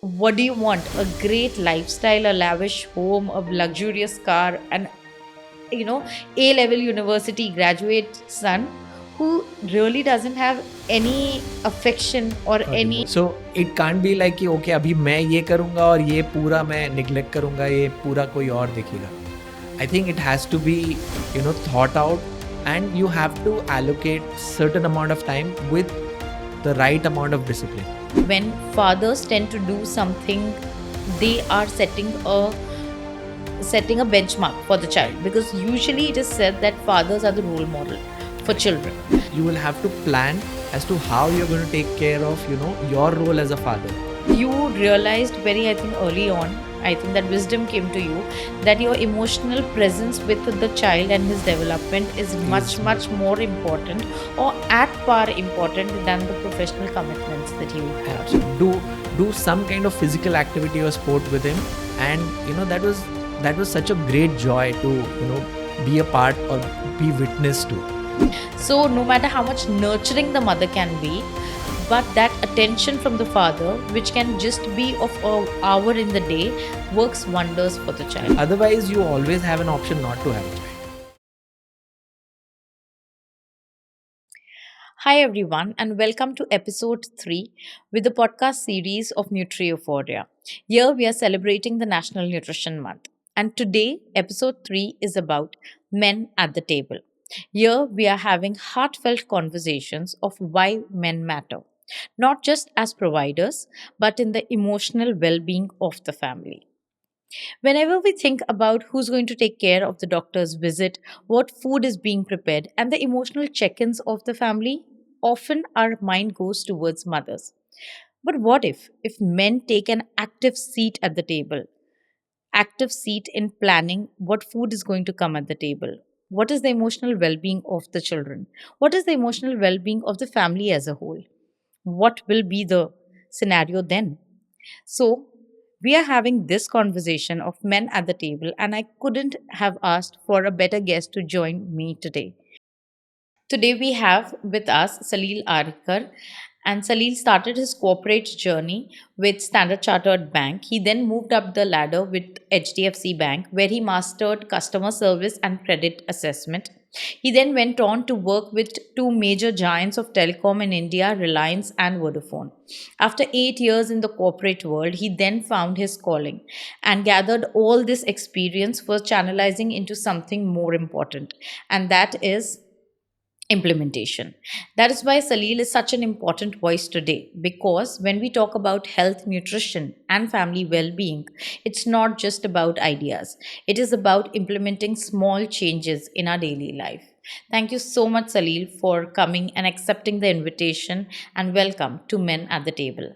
what do you want? A great lifestyle, a lavish home, a luxurious car, and you know, A level university graduate son who really doesn't have any affection or any. So it can't be like कि okay अभी मैं ये करूँगा और ये पूरा मैं neglect करूँगा, ये पूरा कोई और देखेगा. I think it has to be thought out and you have to allocate certain amount of time with the right amount of discipline. When fathers tend to do something, they are setting a benchmark for the child, because usually it is said that fathers are the role model for children. You will have to plan as to how you're going to take care of your role as a father. You realized very, I think, early on, I think that wisdom came to you, that your emotional presence with the child and his development is much more important, or at par important, than the professional commitments that you have. So do some kind of physical activity or sport with him, and that was such a great joy to be a part or be witness to. So no matter how much nurturing the mother can be, but that attention from the father, which can just be of an hour in the day, works wonders for the child. Otherwise, you always have an option not to have a child. Hi everyone, and welcome to episode 3 with the podcast series of Nutrioforia. Here we are celebrating the National Nutrition Month. And today, episode 3 is about men at the table. Here we are having heartfelt conversations of why men matter, not just as providers, but in the emotional well being of the family. Whenever we think about who's going to take care of the doctor's visit, what food is being prepared, and the emotional check ins of the family, often our mind goes towards mothers. But what if men take an active seat at the table, active seat in planning what food is going to come at the table? What is the emotional well being of the children? What is the emotional well being of the family as a whole? What will be the scenario then? So, we are having this conversation of men at the table, and I couldn't have asked for a better guest to join me today. Today, we have with us Salil Arikar, and Salil started his corporate journey with Standard Chartered Bank. He then moved up the ladder with HDFC Bank, where he mastered customer service and credit assessment. He then went on to work with two major giants of telecom in India, Reliance and Vodafone. After 8 years in the corporate world, he then found his calling and gathered all this experience for channelizing into something more important, and that is implementation. That is why Salil is such an important voice today, because when we talk about health, nutrition, and family well being, it's not just about ideas, it is about implementing small changes in our daily life. Thank you so much, Salil, for coming and accepting the invitation, and welcome to Men at the Table.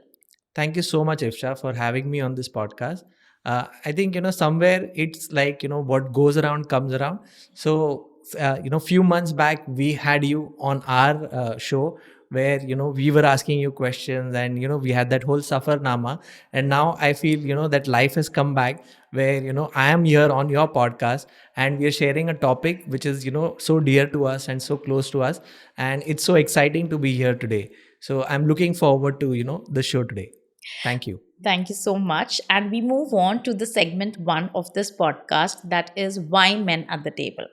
Thank you so much, Ifsha, for having me on this podcast. I think somewhere it's like what goes around comes around. So few months back we had you on our show where we were asking you questions, and we had that whole safarnama. And now I feel that life has come back where I am here on your podcast, and we are sharing a topic which is so dear to us and so close to us, and it's so exciting to be here today. So I'm looking forward to the show today. Thank you. Thank you so much. And we move on to the segment 1 of this podcast, that is why men at the table.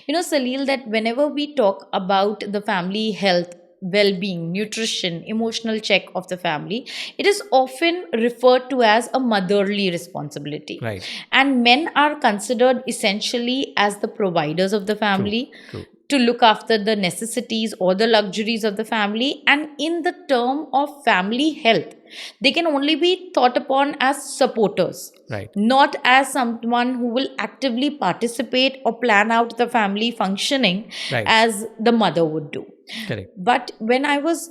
Salil, that whenever we talk about the family health, well being, nutrition, emotional check of the family, it is often referred to as a motherly responsibility. Right. And men are considered essentially as the providers of the family. True. To look after the necessities or the luxuries of the family. And in the term of family health, they can only be thought upon as supporters, Right. not as someone who will actively participate or plan out the family functioning, Right. as the mother would do. Correct. But when I was,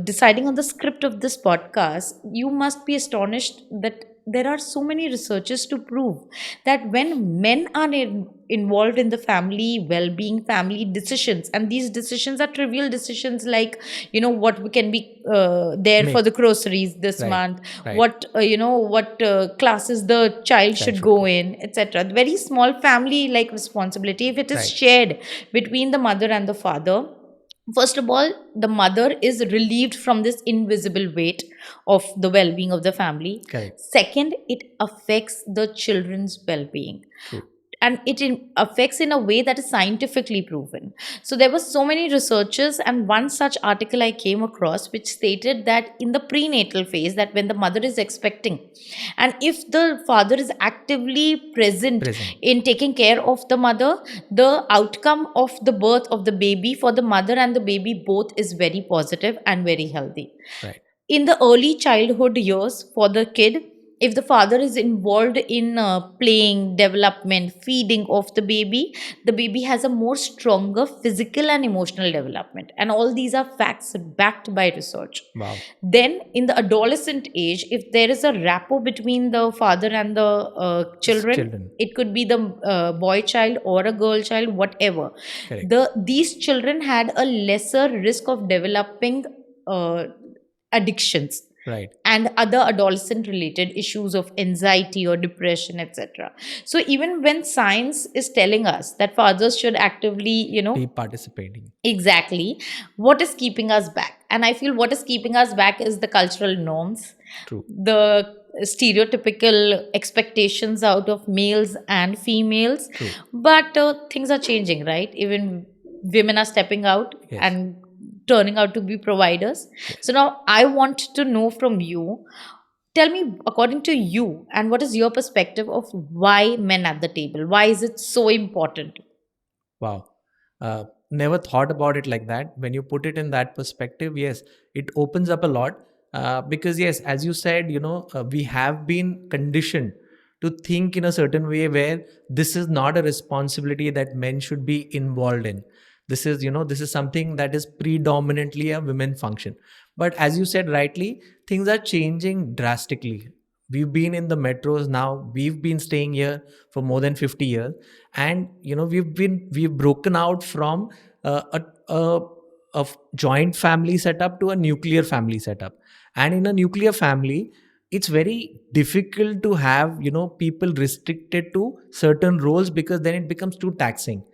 deciding on the script of this podcast, you must be astonished that there are so many researches to prove that when men are involved in the family well-being, family decisions, and these decisions are trivial decisions like, what we can be there for the groceries this Right. month, Right. what classes the child should go in, etc. Very small family like responsibility, if it is Right. shared between the mother and the father, First of all, the mother is relieved from this invisible weight of the well being of the family. Correct. Second, it affects the children's well being, True. and affects in a way that is scientifically proven. So there were so many researchers, and one such article I came across which stated that in the prenatal phase, that when the mother is expecting, and if the father is actively present Present. in taking care of the mother, the outcome of the birth of the baby for the mother and the baby both is very positive and very healthy. Right. In the early childhood years for the kid, if the father is involved in playing, development, feeding of the baby has a more stronger physical and emotional development, and all these are facts backed by research. Wow. Then in the adolescent age, if there is a rapport between the father and the children, Children. it could be the boy child or a girl child, whatever, Correct. these children had a lesser risk of developing uh, addictions Right. and other adolescent related issues of anxiety or depression, etc. So even when science is telling us that fathers should actively, Be participating. exactly, what is keeping us back? And I feel what is keeping us back is the cultural norms, True. the stereotypical expectations out of males and females. True. But things are changing, right? Even women are stepping out Yes. and turning out to be providers. Yes. So now I want to know from you, tell me, according to you, and what is your perspective of why men at the table? Why is it so important? Wow. Never thought about it like that. When you put it in that perspective, yes, it opens up a lot. Because, yes, as you said, we have been conditioned to think in a certain way where this is not a responsibility that men should be involved in. This is something that is predominantly a women function. But as you said rightly, things are changing drastically. We've been in the metros now. We've been staying here for more than 50 years, and we've broken out from a joint family setup to a nuclear family setup. And in a nuclear family, it's very difficult to have people restricted to certain roles, because then it becomes too taxing.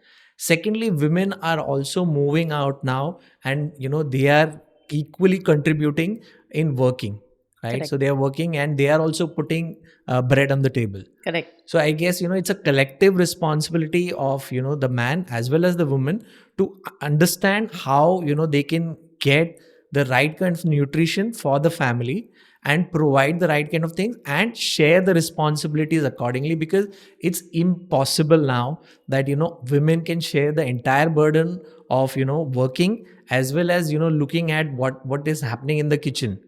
Secondly, women are also moving out now, and they are equally contributing in working, right? Correct. So they are working, and they are also putting bread on the table. Correct. So I guess it's a collective responsibility of the man as well as the woman to understand how they can get the right kind of nutrition for the family and provide the right kind of things and share the responsibilities accordingly, because it's impossible now that women can share the entire burden of working as well as looking at what is happening in the kitchen.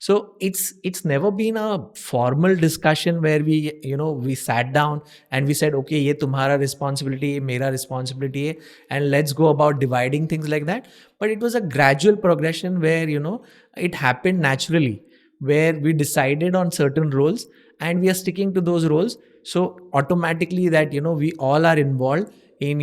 So it's never been a formal discussion where we sat down and we said, okay, ye tumhara responsibility hai, mera responsibility hai, and let's go about dividing things like that. But it was a gradual progression where it happened naturally, where we decided on certain roles and we are sticking to those roles. So automatically that we all are involved in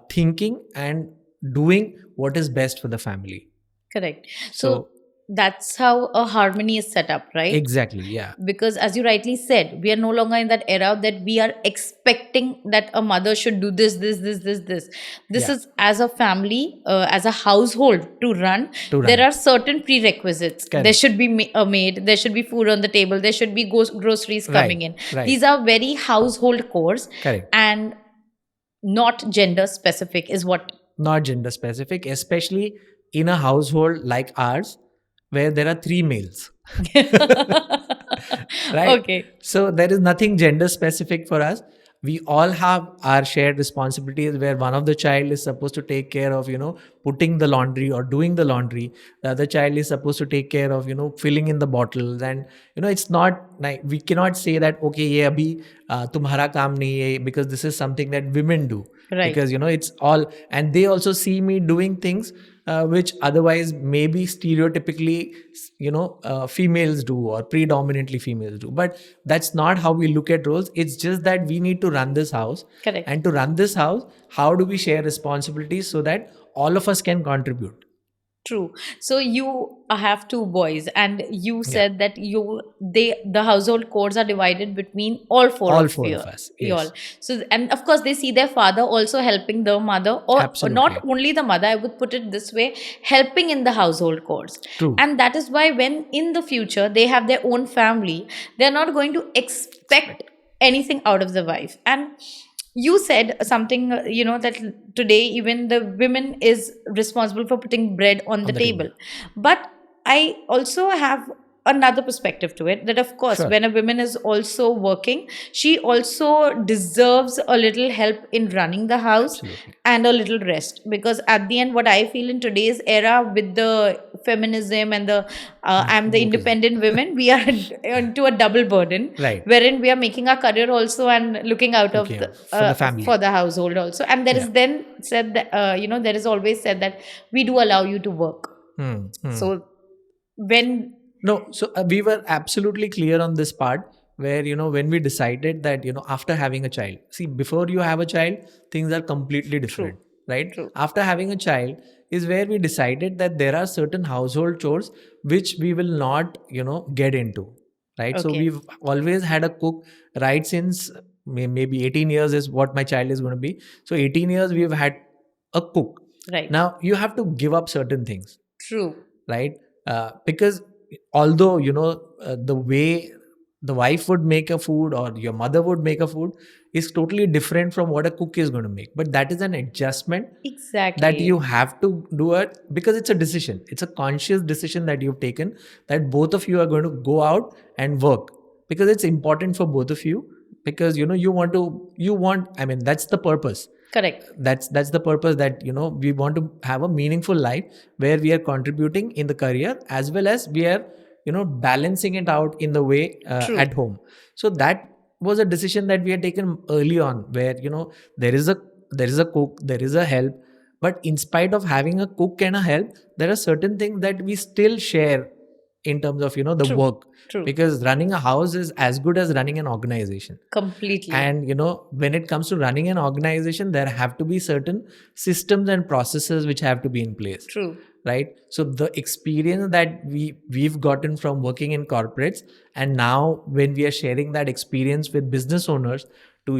thinking and doing what is best for the family. Correct. So So that's how a harmony is set up, right? exactly, yeah. Because as you rightly said, we are no longer in that era that we are expecting that a mother should do this. This Yeah. is as a family, as a household to run. To There run. are certain prerequisites. Correct. There should be a maid, there should be food on the table, there should be groceries coming in. Right. These are very household chores. Correct. And not gender specific is what. Not gender specific, especially in a household like ours where there are 3 males. Right? Okay. So there is nothing gender specific for us. We all have our shared responsibilities, where one of the child is supposed to take care of putting the laundry or doing the laundry. The other child is supposed to take care of filling in the bottles. And it's not like we cannot say that okay, ye abhi tumhara kaam nahi hai, because this is something that women do. Right. Because it's all, and they also see me doing things which otherwise maybe stereotypically females do, or predominantly females do. But that's not how we look at roles. It's just that we need to run this house. Correct. And to run this house, how do we share responsibilities so that all of us can contribute? True. So you have two boys, and you Yeah, said that the household chores are divided between all four all of four of us. y'all. Yes, So, and of course they see their father also helping the mother, or not absolutely only the mother, I would put it this way, helping in the household chores. true. And that is why when in the future they have their own family, they're not going to expect Expect anything out of the wife. And you said something, that today even the women is responsible for putting bread on the on the table. table. But I also have another perspective to it, that of course Sure, when a woman is also working, she also deserves a little help in running the house absolutely. and a little rest, because at the end what I feel in today's era with the feminism and the I'm the Wokeism. independent women, we are into a double burden, Right. wherein we are making our career also and looking out of Looking the out for the for family. the household also. And there Yeah. is then said that there is always said that we do allow you to work. Hmm. Hmm. So when No, so we were absolutely clear on this part where, when we decided that, after having a child, see, before you have a child, things are completely true, different, right? true, After having a child is where we decided that there are certain household chores which we will not, get into, right? So okay, we've always had a cook right since maybe 18 years is what my child is going to be. So 18 years we've had a cook. right, Now you have to give up certain things, true, right? Because although the way the wife would make a food or your mother would make a food is totally different from what a cook is going to make, but that is an adjustment that you exactly, have to do it, because it's a decision, it's a conscious decision that you've taken, that both of you are going to go out and work, because it's important for both of you, because you want, I mean, that's the purpose. correct, That's the purpose, that we want to have a meaningful life where we are contributing in the career as well as we are balancing it out in the way true, at home. So that was a decision that we had taken early on, where there is a cook, there is a help, but in spite of having a cook and a help, there are certain things that we still share in terms of the true, work, true, because running a house is as good as running an organization. completely, And when it comes to running an organization, there have to be certain systems and processes which have to be in place, true, right? So the experience that we've gotten from working in corporates, and now when we are sharing that experience with business owners to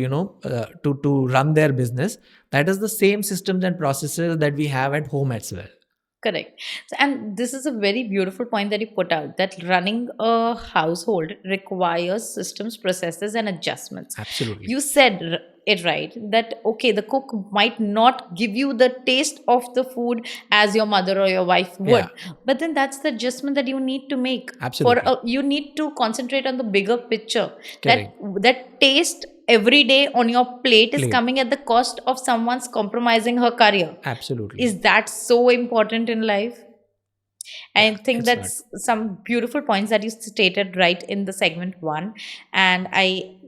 to run their business, that is the same systems and processes that we have at home as well. correct. So, and this is a very beautiful point that you put out, that running a household requires systems, processes, and adjustments. Absolutely. You said it right, that okay, the cook might not give you the taste of the food as your mother or your wife Yeah, would, but then that's the adjustment that you need to make. absolutely. You need to concentrate on the bigger picture, that Correct. that taste every day on your plate is Plate. coming at the cost of someone's compromising her career. Absolutely. Is that so important in life? Yeah, I think it's not. that's some beautiful points that you stated right in the segment one. And I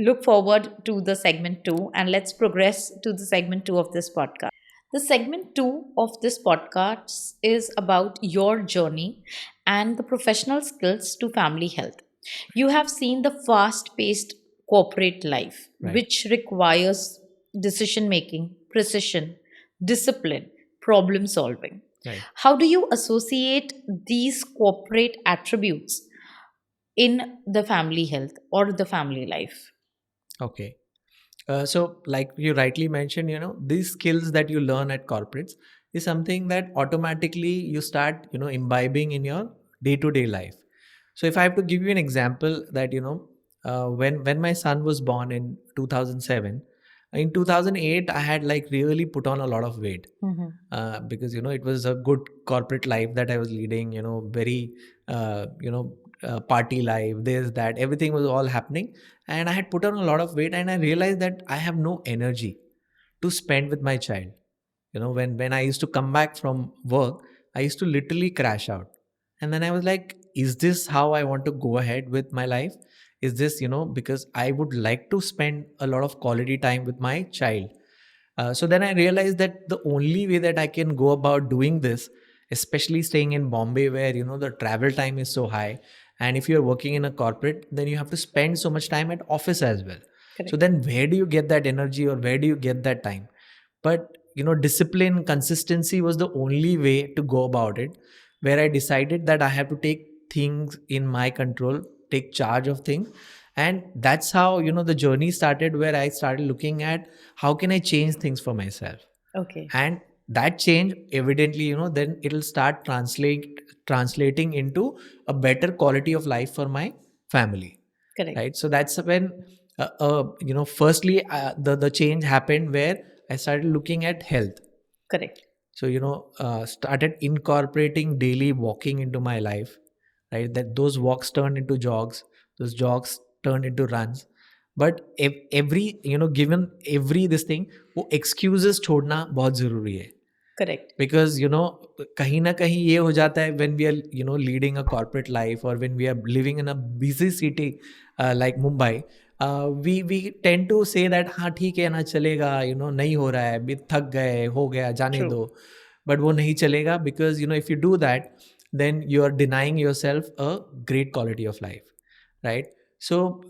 look forward to the segment two. And let's progress to the segment two of this podcast. The segment two of this podcast is about your journey and the professional skills to family health. You have seen the fast paced corporate life, Right. which requires decision making, precision, discipline, problem solving. Right. How do you associate these corporate attributes in the family health or the family life? Okay. So, like you rightly mentioned, these skills that you learn at corporates is something that automatically you start, imbibing in your day-to-day life. So, if I have to give you an example, that when my son was born in 2007, in 2008 I had like really put on a lot of weight, Mhm. because it was a good corporate life that I was leading. Very party life, this that everything was all happening, and I had put on a lot of weight, and I realized that I have no energy to spend with my child. When I used to come back from work, I used to literally crash out, and then I was like, is this how I want to go ahead with my life? Is this because I would like to spend a lot of quality time with my child. So then I realized that the only way that I can go about doing this, especially staying in Bombay, where the travel time is so high, and if you're working in a corporate, then you have to spend so much time at office as well. So Correct. then where do you get that energy, or where do you get that time? But discipline, consistency was the only way to go about it, where I decided that I have to take things in my control, take charge of things. And that's how, the journey started, where I started looking at how can I change things for myself. Okay. And that change, evidently, then it'll start translating into a better quality of life for my family, Correct. right? So that's when firstly, the change happened where I started looking at health. Correct. So started incorporating daily walking into my life, right? That those walks turned into jogs, those jogs turned into runs. But every, given every this thing, वो excuses छोड़ना बहुत जरूरी है. Correct. Because कहीं ना कहीं ये हो जाता है when we are leading a corporate life, or when we are living in a busy city like Mumbai, we tend to say that हाँ ठीक है ना, चलेगा, नहीं हो रहा है, भी थक गए, हो गया, जाने True. दो. But वो नहीं चलेगा, because if you do that, then you are denying yourself a great quality of life, right? So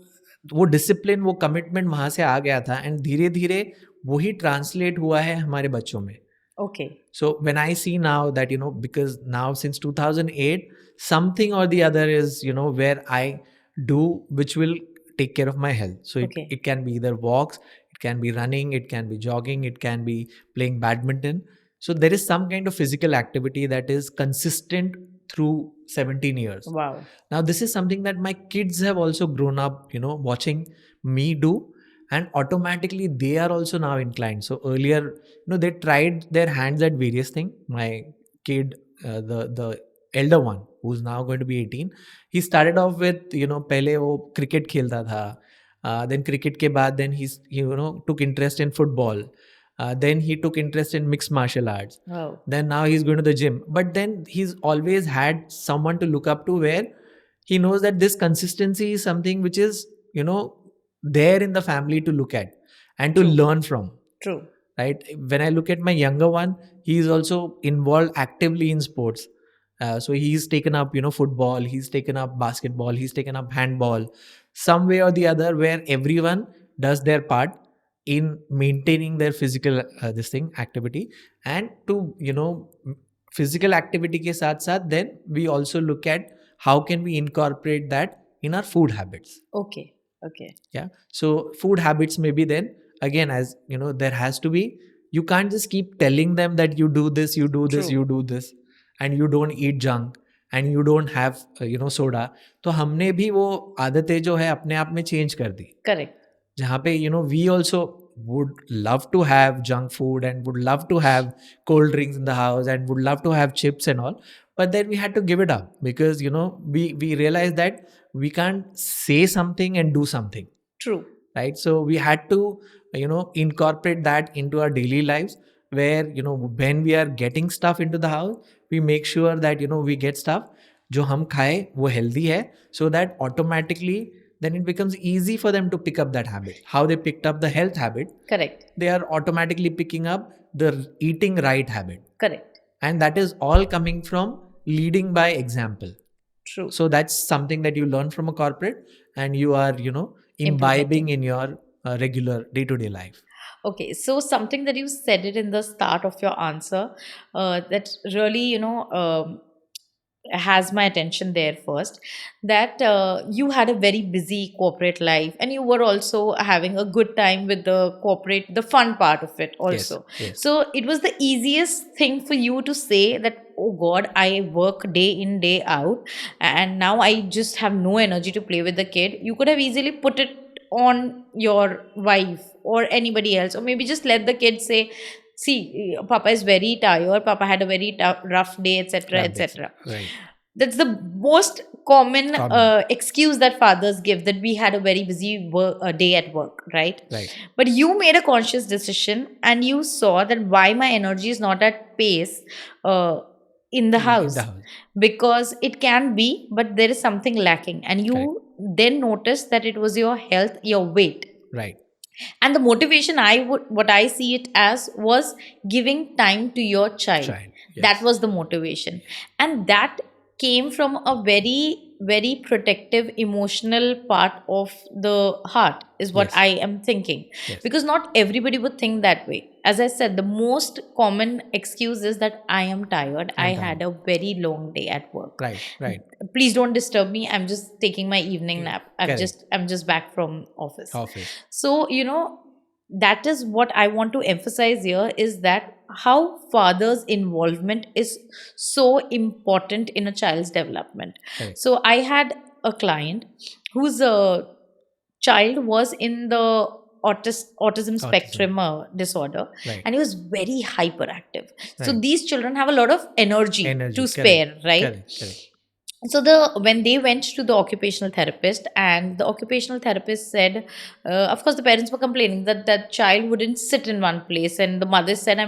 वो डिसिप्लिन, वो कमिटमेंट वहाँ से आ गया था, एंड धीरे धीरे वही ट्रांसलेट हुआ है हमारे बच्चों में. Okay. So when I see now that, because now since 2008, something or the other is, where I do, which will take care of my health. So Okay. it can be either walks, it can be running, it can be jogging, it can be playing badminton. So there is some kind of physical activity that is consistent through 17 years. Wow. Now this is something that my kids have also grown up, watching me do, and automatically they are also now inclined. So earlier, they tried their hands at various things. My kid, the elder one, who's now going to be 18, he started off with, पहले वो cricket खेलता था. Then cricket के बाद, then he's, took interest in football. Then he took interest in mixed martial arts. Wow. Then now he's going to the gym. But then he's always had someone to look up to, where he knows that this consistency is something which is, there in the family to look at and to True. learn from. True. Right? When I look at my younger one, he is also involved actively in sports. So he's taken up, football, he's taken up basketball, he's taken up handball, some way or the other, where everyone does their part in maintaining their physical this thing activity. And to physical activity ke saath saath, then we also look at how can we incorporate that in our food habits. Okay. Okay. Yeah. So food habits maybe, then again, as there has to be, you can't just keep telling them that you do this, you do this, True. you do this, and you don't eat junk, and you don't have soda. तो हमने भी वो आदतें जो है अपने आप में चेंज कर दी, Correct. जहाँ पे we also would love to have junk food, and would love to have cold drinks in the house, and would love to have chips and all. But then we had to give it up, because we realized that we can't say something and do something. True. Right? So we had to incorporate that into our daily lives, where when we are getting stuff into the house, we make sure that we get stuff जो हम खाए वो healthy है, so that automatically then it becomes easy for them to pick up that habit. How they picked up the health habit, Correct. they are automatically picking up the eating right habit. Correct. And that is all coming from leading by example. True. So that's something that you learn from a corporate, and you are imbibing in your regular day-to-day life. Okay, so something that you said it in the start of your answer, that really, has my attention there first, that you had a very busy corporate life, and you were also having a good time with the fun part of it also. Yes. So it was the easiest thing for you to say that, oh God, I work day in, day out, and now I just have no energy to play with the kid. You could have easily put it on your wife or anybody else, or maybe just let the kid say, see, Papa is very tired, Papa had a very rough day, etc., etc. Right. That's the most common excuse that fathers give, that we had a very busy day at work, right? Right. But you made a conscious decision, and you saw that why my energy is not at pace in the house, because it can be, but there is something lacking, and you then noticed that it was your health, your weight. Right. And the motivation, what I see it as, was giving time to your child. Yes. That was the motivation, and that came from a very, very protective, emotional part of the heart, is what I am thinking. Because not everybody would think that way. As I said, the most common excuse is that I am tired. I I'm had tired. a very long day at work. Right, right. Please don't disturb me. I'm just taking my evening Eh, nap. Correct. I'm just back from office. Office. So, that is what I want to emphasize here, is that how father's involvement is so important in a child's development. Correct. So I had a client whose child was in the autism Autism. spectrum disorder, Right. and he was very hyperactive. So Right. these children have a lot of energy to Energy. Correct. spare, right? Correct. Correct. So when they went to the occupational therapist, and the occupational therapist said, of course the parents were complaining that that child wouldn't sit in one place, and the mother said,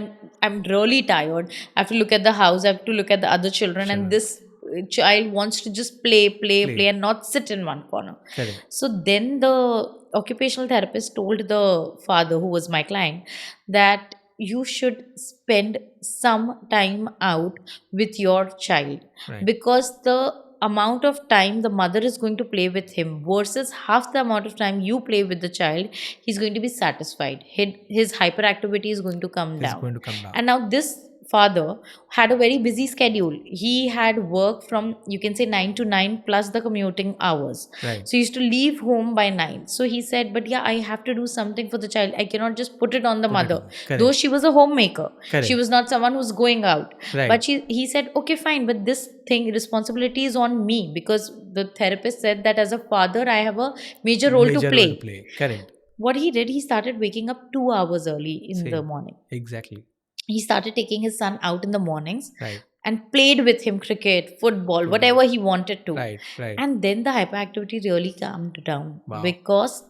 I'm really tired. I have to look at the house, I have to look at the other children, and Children. this child wants to just play Play. and not sit in one corner. Correct. So then the occupational therapist told the father, who was my client, that you should spend some time out with your child, Right. because the amount of time the mother is going to play with him versus half the amount of time you play with the child, he's going to be satisfied. His hyperactivity is going to come Is down. going to come down. And now this father had a very busy schedule. He had work from, you can say, 9 to 9 plus the commuting hours. Right. So he used to leave home by 9. So he said, but yeah, I have to do something for the child. I cannot just put it on the Put it mother. on. Correct. Though she was a homemaker, she Correct. was not someone who's going out. Right. But he said, okay, fine, but this thing, responsibility is on me, because the therapist said that as a father, I have a major role to Major role play. to play. Correct. What he did, he started waking up 2 hours early in the Same. morning. Exactly. He started taking his son out in the mornings Right. and played with him cricket, football, whatever he wanted to. Right. Right. And then the hyperactivity really calmed down, Wow. because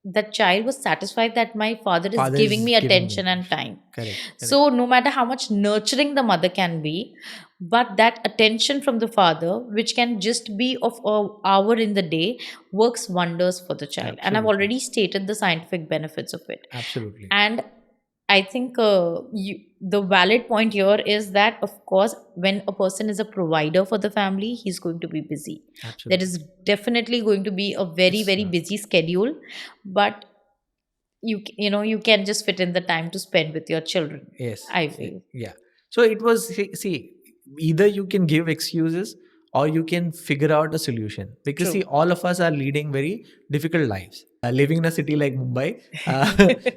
the child was satisfied that my father is Father giving is me giving attention me. and time. Correct. So no matter how much nurturing the mother can be, but that attention from the father, which can just be of an hour in the day, works wonders for the child. And I've Absolutely. already stated the scientific benefits of it. Absolutely. And I think the valid point here is that, of course, when a person is a provider for the family, he's going to be busy. Absolutely. There is definitely going to be a very, very busy schedule, but you can just fit in the time to spend with your children. Yes. I feel. Yeah. So it was, see, either you can give excuses or you can figure out a solution, because True. see, all of us are leading very difficult lives, living in a city like Mumbai.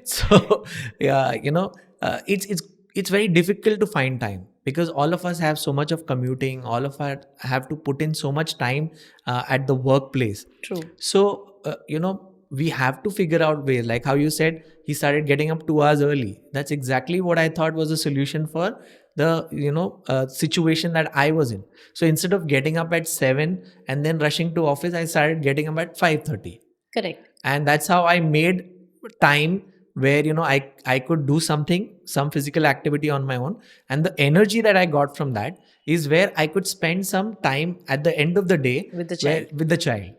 So yeah, it's very difficult to find time, because all of us have so much of commuting, all of us have to put in so much time at the workplace. True. So we have to figure out ways, like how you said, he started getting up 2 hours early. That's exactly what I thought was a solution for the situation that I was in. So instead of getting up at 7 and then rushing to office, I started getting up at 5:30. Correct. And that's how I made time where I could do some physical activity on my own, and the energy that I got from that is where I could spend some time at the end of the day With the child. with the child.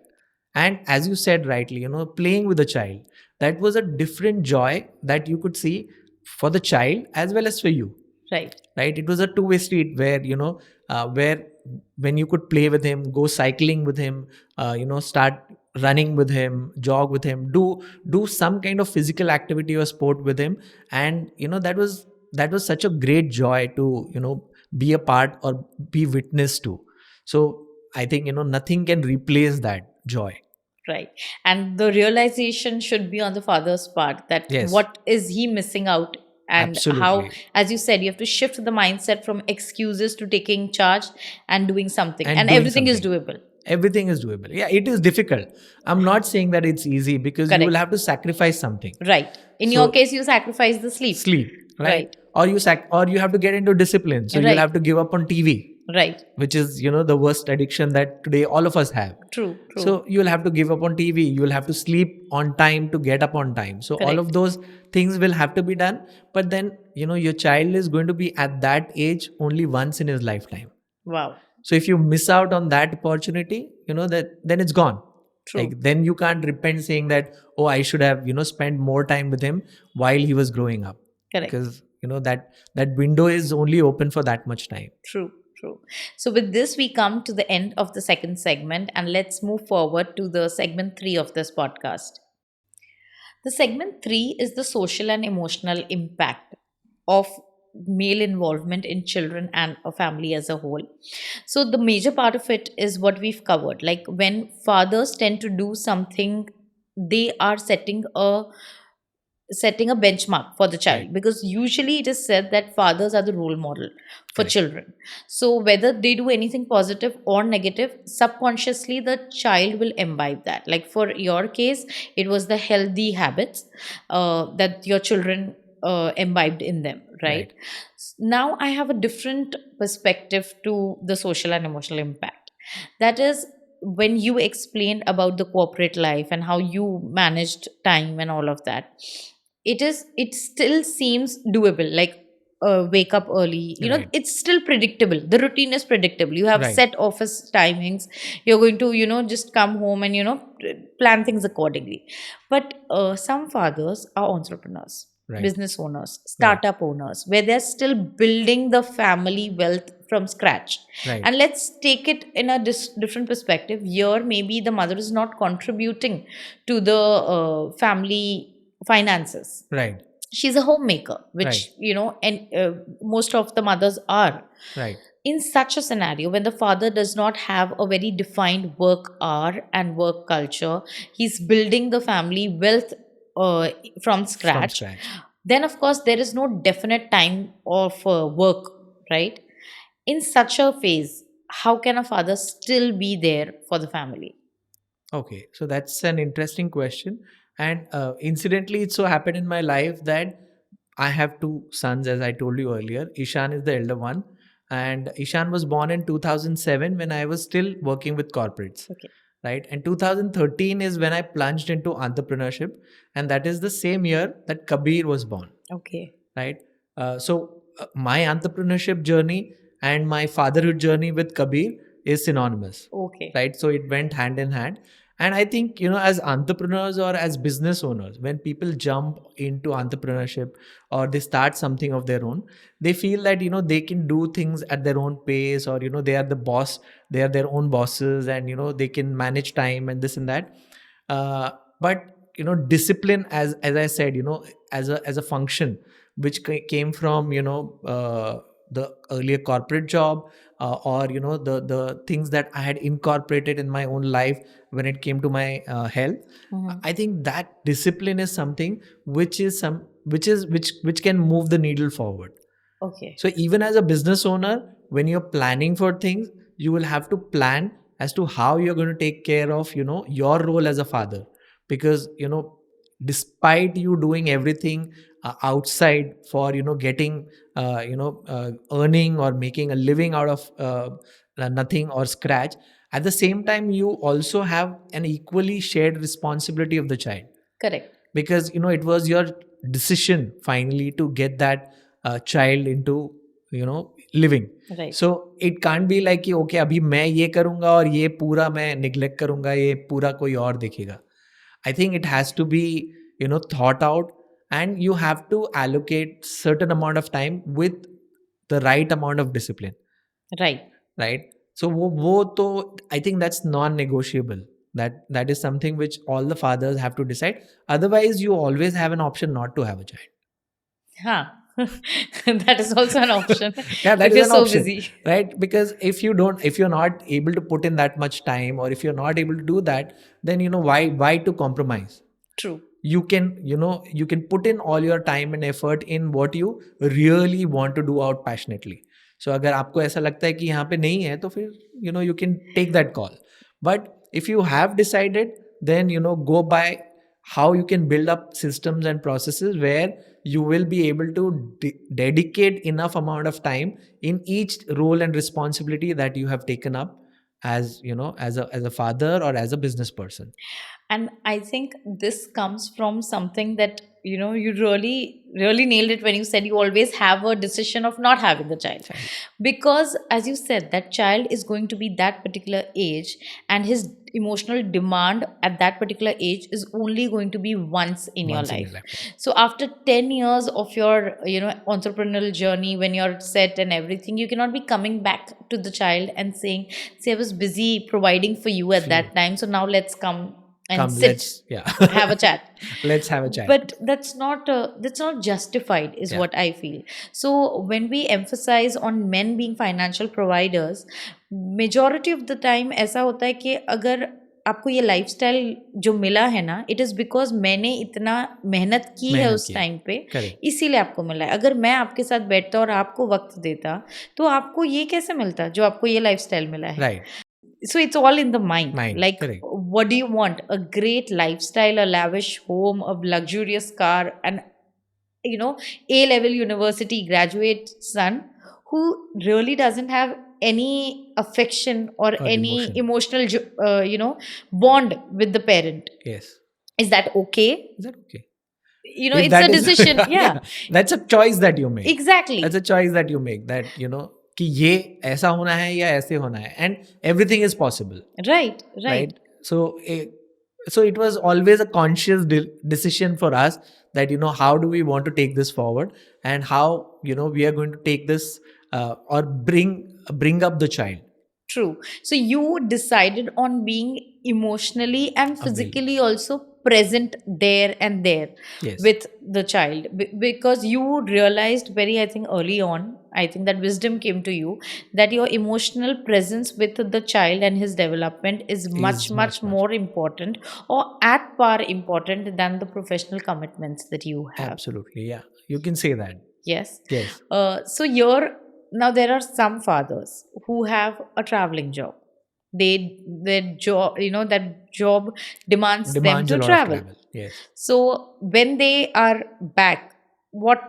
And as you said rightly, playing with the child, that was a different joy that you could see for the child as well as for you. Right. It was a two-way street where where when you could play with him, go cycling with him, start running with him, jog with him, do some kind of physical activity or sport with him. And that was such a great joy to be a part or be witness to. So I think nothing can replace that joy. Right. And the realization should be on the father's part, that Yes. what is he missing out, and how, Absolutely. as you said, you have to shift the mindset from excuses to taking charge and doing something. And doing everything is something. doable. Everything is doable. Yeah, it is difficult. I'm not saying that it's easy, because you Correct. will have to sacrifice something. Right. In So- your case, you sacrifice the sleep. Sleep, right? Right. Or you have to get into discipline. So Right. you'll have to give up on TV, Right. which is the worst addiction that today all of us have. True. True. So you'll have to give up on TV. You'll have to sleep on time to get up on time. So all Correct. of those things will have to be done. But then your child is going to be at that age only once in his lifetime. Wow. So if you miss out on that opportunity, then it's gone. True. Like then you can't repent saying that, oh, I should have spent more time with him while he was growing up. Correct. Because that window is only open for that much time. True. True. So with this, we come to the end of the second segment, and let's move forward to the segment 3 of this podcast. The segment 3 is the social and emotional impact. of male involvement in children and a family as a whole. So the major part of it is what we've covered. Like when fathers tend to do something, they are setting a benchmark for the Right. child, because usually it is said that fathers are the role model for Correct. children. So whether they do anything positive or negative, subconsciously the child will imbibe that. Like for your case, it was the healthy habits that your children imbibed in them, right? Right. Now I have a different perspective to the social and emotional impact. That is, when you explained about the corporate life and how you managed time and all of that, it still seems doable. Like wake up early, Right. it's still predictable. The routine is predictable. You have Right. set office timings. You're going to just come home and plan things accordingly. But some fathers are entrepreneurs, Right. business owners, Right. startup owners, where they're still building the family wealth from scratch. Right. And let's take it in a different perspective. Here maybe the mother is not contributing to the family finances. Right. She's a homemaker, Right. which and most of the mothers are. Right. In such a scenario, when the father does not have a very defined work hour and work culture, he's building the family wealth uh, from From scratch, scratch. then of course there is no definite time of work, right? In such a phase, how can a father still be there for the family? Okay, so that's an interesting question. And incidentally, it so happened in my life that I have two sons, as I told you earlier. Ishan is the elder one, and Ishan was born in 2007 when I was still working with corporates, Okay. right? And 2013 is when I plunged into entrepreneurship, and that is the same year that Kabir was born, Okay. right? So my entrepreneurship journey and my fatherhood journey with Kabir is synonymous, Okay. right? So it went hand in hand. And I think, as entrepreneurs or as business owners, when people jump into entrepreneurship or they start something of their own, they feel that, they can do things at their own pace, or, they are the boss, they are their own bosses, and, they can manage time and this and that. But, discipline, as I said, as a function which came from, the earlier corporate job, or the things that I had incorporated in my own life when it came to my health. Mhm. I think that discipline is something which can move the needle forward. Okay. So even as a business owner, when you're planning for things, you will have to plan as to how you're going to take care of, your role as a father. Because, despite you doing everything outside for, getting, earning or making a living out of nothing or scratch, at the same time, you also have an equally shared responsibility of the child, Correct. because it was your decision finally to get that child into living. Right. So it can't be like कि okay अभी मैं ये करूंगा और ये पूरा मैं neglect करूंगा, ये पूरा कोई और देखेगा. I think it has to be thought out, and you have to allocate certain amount of time with the right amount of discipline, Right. right? So वो तो I think that's non-negotiable. That is something which all the fathers have to decide. Otherwise, you always have an option not to have a child. Huh. That is also an option Yeah, that if is you're an so option, busy. right? Because if you're not able to put in that much time, or if you're not able to do that, then why to compromise? True. You can put in all your time and effort in what you really want to do out passionately. So अगर आपको ऐसा लगता है कि यहाँ पे नहीं है, तो फिर you can take that call. But if you have decided, then go by how you can build up systems and processes where you will be able to dedicate enough amount of time in each role and responsibility that you have taken up, as as a father or as a business person. And I think this comes from something that you really nailed it when you said you always have a decision of not having a child. Child. Because as you said, that child is going to be that particular age, and his emotional demand at that particular age is only going to be once in your Once in your life. lifetime. So after 10 years of your entrepreneurial journey, when you're set and everything, you cannot be coming back to the child and saying, see, I was busy providing for you at For you. that time, so now let's come and Come, sit, let's, yeah. have a chat. Let's have a chat. But that's not justified, is Yeah. what I feel. So when we emphasize on men being financial providers, majority of the time ऐसा होता है कि अगर आपको ये lifestyle जो मिला है ना, इट इज़ बिकॉज मैंने इतना मेहनत की है मेहनत उस किया, टाइम पे, करेक्ट, इसीलिए आपको मिला है। अगर मैं आपके साथ बैठता और आपको वक्त देता, तो आपको ये कैसे मिलता जो आपको ये लाइफस्टाइल मिला है? Right, So it's all in the mind. Mind, Like, correct, what do you want? A great lifestyle, a lavish home, a luxurious car, and A-level university graduate son who really doesn't have any affection or और any emotion, emotional bond with the parent. Yes, Is that okay? Is that okay? If It's a that is, decision. Yeah, yeah, that's a choice that you make. That's exactly. a choice that you make, that कि ये ऐसा होना है या ऐसे होना है, and everything is possible, Right, right. right? So it was always a conscious decision for us, that how do we want to take this forward, and how we are going to take this, or bring up the child. True. So you decided on being emotionally and Available. physically also present there and there Yes. with the child, because you realized very, I think, early on, I think that wisdom came to you, that your emotional presence with the child and his development is much, much more important, or at par important, than the professional commitments that you have. Absolutely, yeah, you can say that. Yes. Yes. So now there are some fathers who have a traveling job. Their job, that job demands them Demands to a lot of travel. travel. Yes. So when they are back, what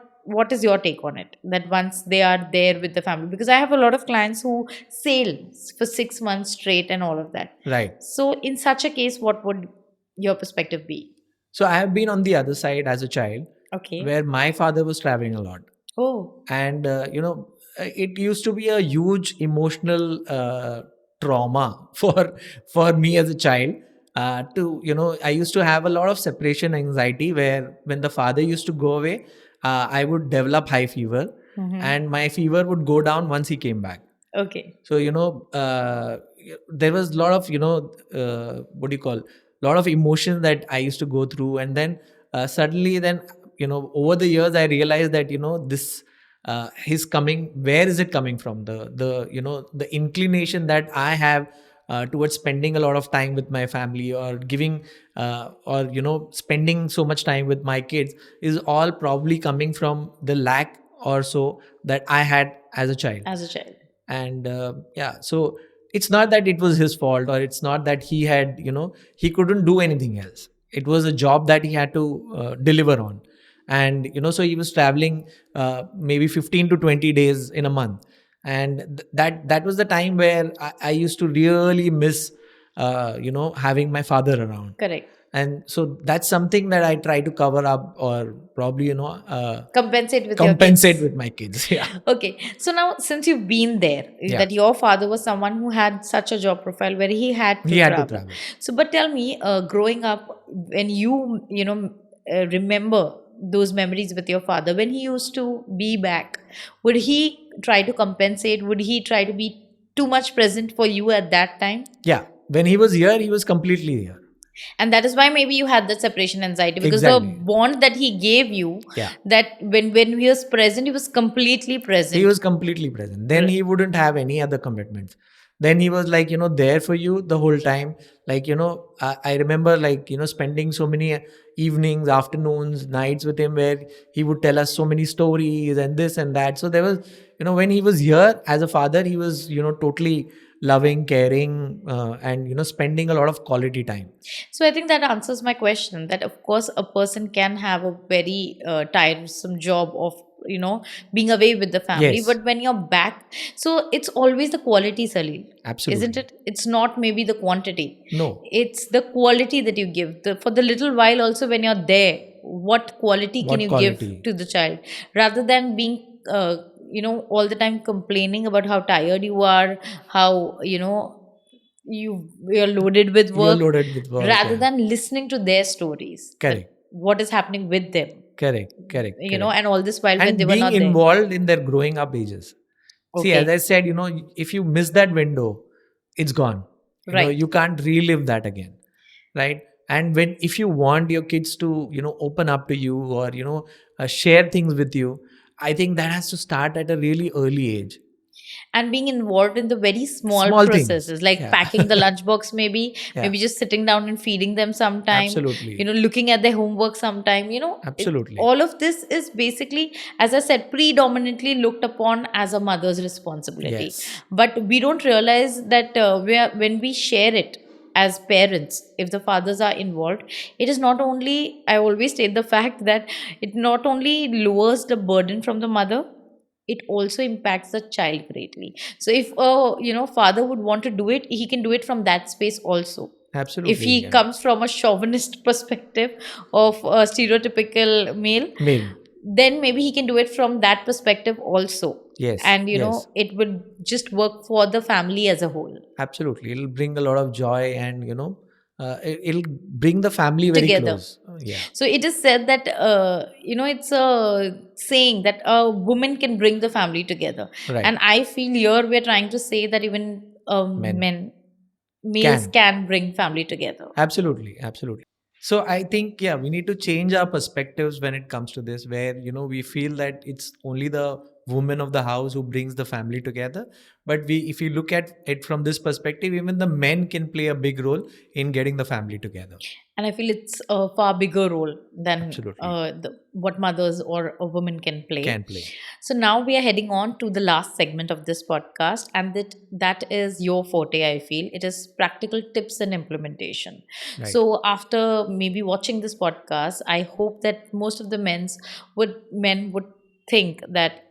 is your take on it? That once they are there with the family, because I have a lot of clients who sail for 6 months straight and all of that. Right. So in such a case, what would your perspective be? So I have been on the other side as a child, Okay. where my father was traveling a lot. Oh. And it used to be a huge emotional trauma for me as a child. To I used to have a lot of separation anxiety, where when the father used to go away, I would develop high fever, and my fever would go down once he came back. Okay. So there was a lot of what do you call, lot of emotions that I used to go through, and then suddenly, then over the years, I realized that this his coming, where is it coming from, the inclination that I have towards spending a lot of time with my family, or giving or spending so much time with my kids, is all probably coming from the lack or so that I had as a child. As a child. And yeah, so it's not that it was his fault, or it's not that he had he couldn't do anything else. It was a job that he had to deliver on. And so he was traveling maybe 15 to 20 days in a month, and that was the time where I used to really miss having my father around. Correct. And so that's something that I try to cover up, or probably Compensate with compensate your kids. with my kids. Yeah. Okay. So now, since you've been there, Yeah. that your father was someone who had such a job profile where he had to He had to travel. travel. So, but tell me, growing up, when remember those memories with your father, when he used to be back, would he try to compensate? Would he try to be too much present for you at that time? Yeah. When he was here, he was completely here. And that is why maybe you had that separation anxiety, because Exactly. the bond that he gave you, Yeah. that when he was present, he was completely present. He was completely present. Then he wouldn't have any other commitments. Then he was like, there for you the whole time. Like, I remember, like, spending so many evenings, afternoons, nights with him, where he would tell us so many stories and this and that. So there was, when he was here as a father, he was, totally loving, caring, and, spending a lot of quality time. So I think that answers my question, that of course a person can have a very tiresome job of being away with the family. Yes. But when you're back, so it's always the quality, Salil. Absolutely. Isn't it? It's not maybe the quantity. No. It's the quality that you give. For the little while also, when you're there, what quality can you give to the child, rather than being all the time complaining about how tired you are, how you're loaded with work, rather than listening to their stories. Correct. What is happening with them. Correct. And all this while when And they were not being there. involved in their growing up ages. See, Okay. as I said, if you miss that window, it's gone. Right. You can't relive that again, right? And when if you want your kids to open up to you, or share things with you, I think that has to start at a really early age. And being involved in the very small Small things. processes, like Yeah. packing the lunchbox, Yeah. maybe just sitting down and feeding them sometime, Absolutely. looking at their homework sometime, Absolutely. all of this is basically, as I said, predominantly looked upon as a mother's responsibility. Yes. But we don't realize that when we share it as parents, if the fathers are involved, it is not only, I always state the fact that it not only lowers the burden from the mother, it also impacts the child greatly. So if a father would want to do it, he can do it from that space also. If Absolutely, he again. comes from a chauvinist perspective of a stereotypical male, Male. then maybe he can do it from that perspective also. Yes. And Yes. it would just work for the family as a whole Absolutely. It'll bring a lot of joy, and it'll bring the family very together. close. Yeah. So it is said that it's a saying that a woman can bring the family together, Right. and I feel here we're trying to say that even Men males can. can bring family together. Absolutely. Absolutely. So I think, yeah, we need to change our perspectives when it comes to this, where we feel that it's only the woman of the house who brings the family together. But if you look at it from this perspective, even the men can play a big role in getting the family together. And I feel it's a far bigger role than Absolutely. what mothers or a woman can play. Can play. So now we are heading on to the last segment of this podcast, and that is your forte. I feel it is practical tips and implementation. Right. So after maybe watching this podcast, I hope that most of the men would think that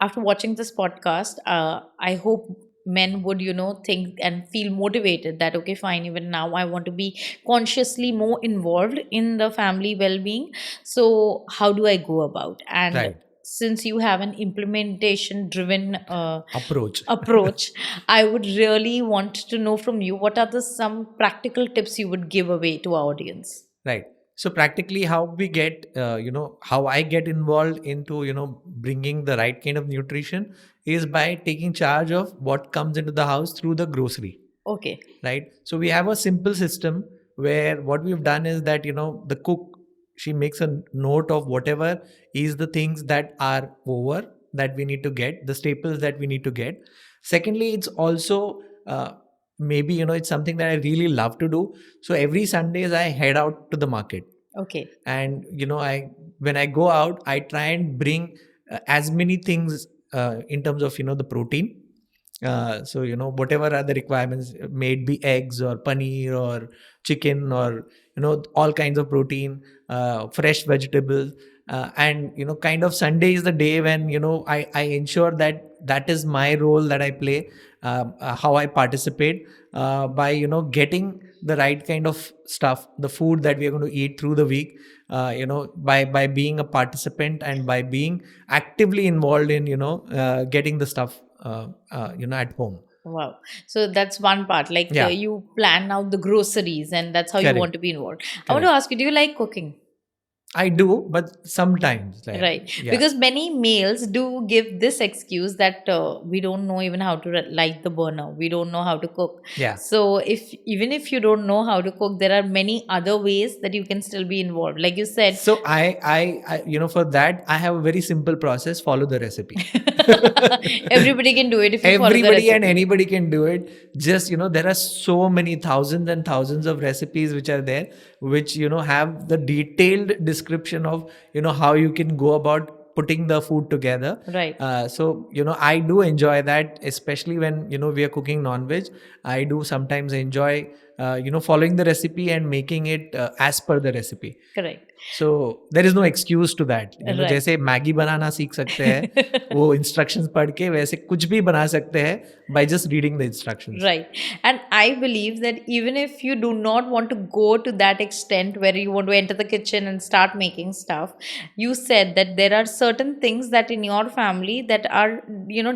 after watching this podcast, I hope men would, think and feel motivated that, okay, fine, even now I want to be consciously more involved in the family well being. So, how do I go about? And Right. since you have an implementation driven Approach. approach, I would really want to know from you what are the some practical tips you would give away to our audience. Right. So practically, how we get, how I get involved into, bringing the right kind of nutrition is by taking charge of what comes into the house through the grocery. Okay. Right. So we have a simple system where what we've done is that, the cook, she makes a note of whatever is the things that are over that we need to get, the staples that we need to get. Secondly, it's also, maybe, it's something that I really love to do. So every Sundays I head out to the market. Okay. And, when I go out, I try and bring as many things in terms of, the protein. So whatever are the requirements, may it be eggs or paneer or chicken, or all kinds of protein, fresh vegetables, and kind of Sunday is the day when I ensure that that is my role that I play, how I participate, by getting the right kind of stuff, the food that we are going to eat through the week, by being a participant and by being actively involved in getting the stuff at home. Wow. So that's one part. Like Yeah. you plan out the groceries, and that's how you want Correct. to be involved. I want to Correct. ask you, do you like cooking? I do, but sometimes, like, Right. yeah. Because many males do give this excuse that we don't know even how to light the burner. We don't know how to cook. Yeah. So even if you don't know how to cook, there are many other ways that you can still be involved. Like you said. So I for that I have a very simple process. Follow the recipe. Everybody can do it if you follow the Everybody recipe. and anybody can do it. Just there are so many thousands and thousands of recipes which are there, which have the detailed description of how you can go about putting the food together. Right. So I do enjoy that, especially when we are cooking non-veg. I do sometimes enjoy following the recipe and making it as per the recipe. Correct. So there is no excuse to that. Right. जैसे Maggi बनाना सीख सकते हैं, वो instructions पढ़ के वैसे कुछ भी बना सकते हैं by just reading the instructions. Right. And I believe that even if you do not want to go to that extent where you want to enter the kitchen and start making stuff, you said that there are certain things that in your family that are,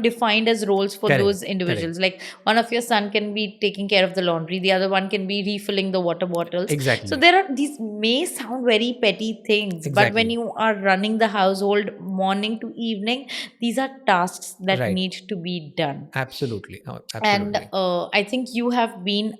defined as roles for Correct. those individuals. Like one of your son can be taking care of the laundry, the other one can be refilling the water bottles. Exactly. So there are, these may sound very petty things, but when Exactly. you are running the household morning to evening, these are tasks that Right. need to be done. Absolutely. Oh, And absolutely. I think you have been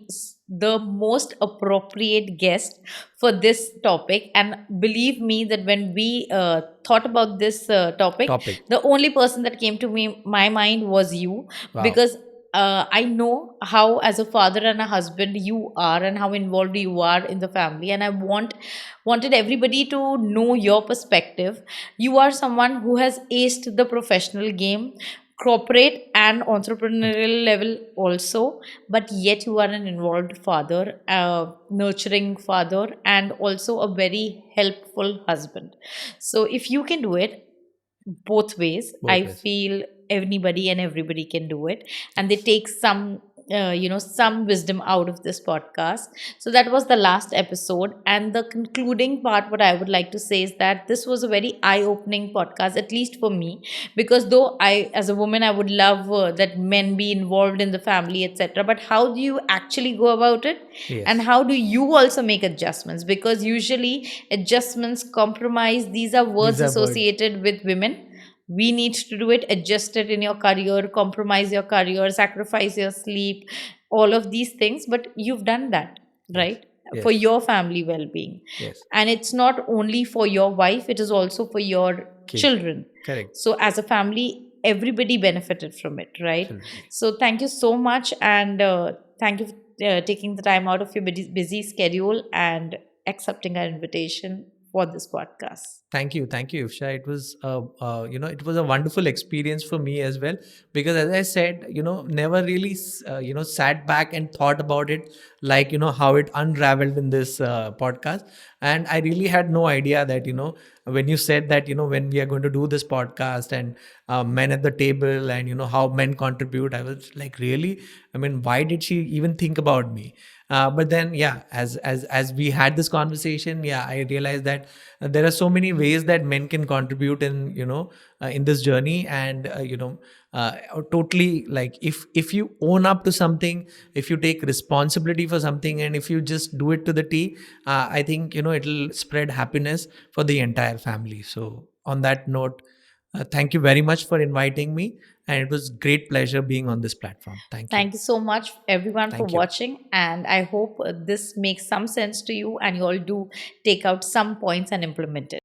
the most appropriate guest for this topic. And believe me that when we thought about this topic, Topic. the only person that came to me my mind was you, Wow. because I know how, as a father and a husband, you are, and how involved you are in the family. And I wanted everybody to know your perspective. You are someone who has aced the professional game, corporate and entrepreneurial level also, but yet you are an involved father, a nurturing father, and also a very helpful husband. So if you can do it both ways, Both I ways. feel anybody and everybody can do it, and they take some some wisdom out of this podcast. So that was the last episode, and the concluding part, what I would like to say is that this was a very eye opening podcast, at least for me, because though I, as a woman, I would love that men be involved in the family, etc., but how do you actually go about it, and Yes. how do you also make adjustments? Because usually adjustments, compromise, these are These words are words. associated with women. We need to do it. Adjust it in your career, compromise your career, sacrifice your sleep, all of these things, but you've done that, Yes. right, for Yes. your family well-being. Yes. And it's not only for your wife, it is also for your Kids. children. Correct. So as a family, everybody benefited from it, right? Absolutely. So thank you so much, and thank you for taking the time out of your busy schedule and accepting our invitation for this podcast. Thank you, Ifsha. It was, it was a wonderful experience for me as well, because as I said, never really, sat back and thought about it, like, how it unraveled in this podcast. And I really had no idea that, when you said that, when we are going to do this podcast, and men at the table, and, how men contribute, I was like, really? I mean, why did she even think about me? But then, yeah, as we had this conversation, yeah, I realized that there are so many ways that men can contribute in this journey. And totally, like, if you own up to something, if you take responsibility for something, and if you just do it to the T, I think it'll spread happiness for the entire family. So on that note, thank you very much for inviting me, and it was great pleasure being on this platform. Thank you. Thank you so much, everyone, for Thank you. watching. And I hope this makes some sense to you and you all do take out some points and implement it.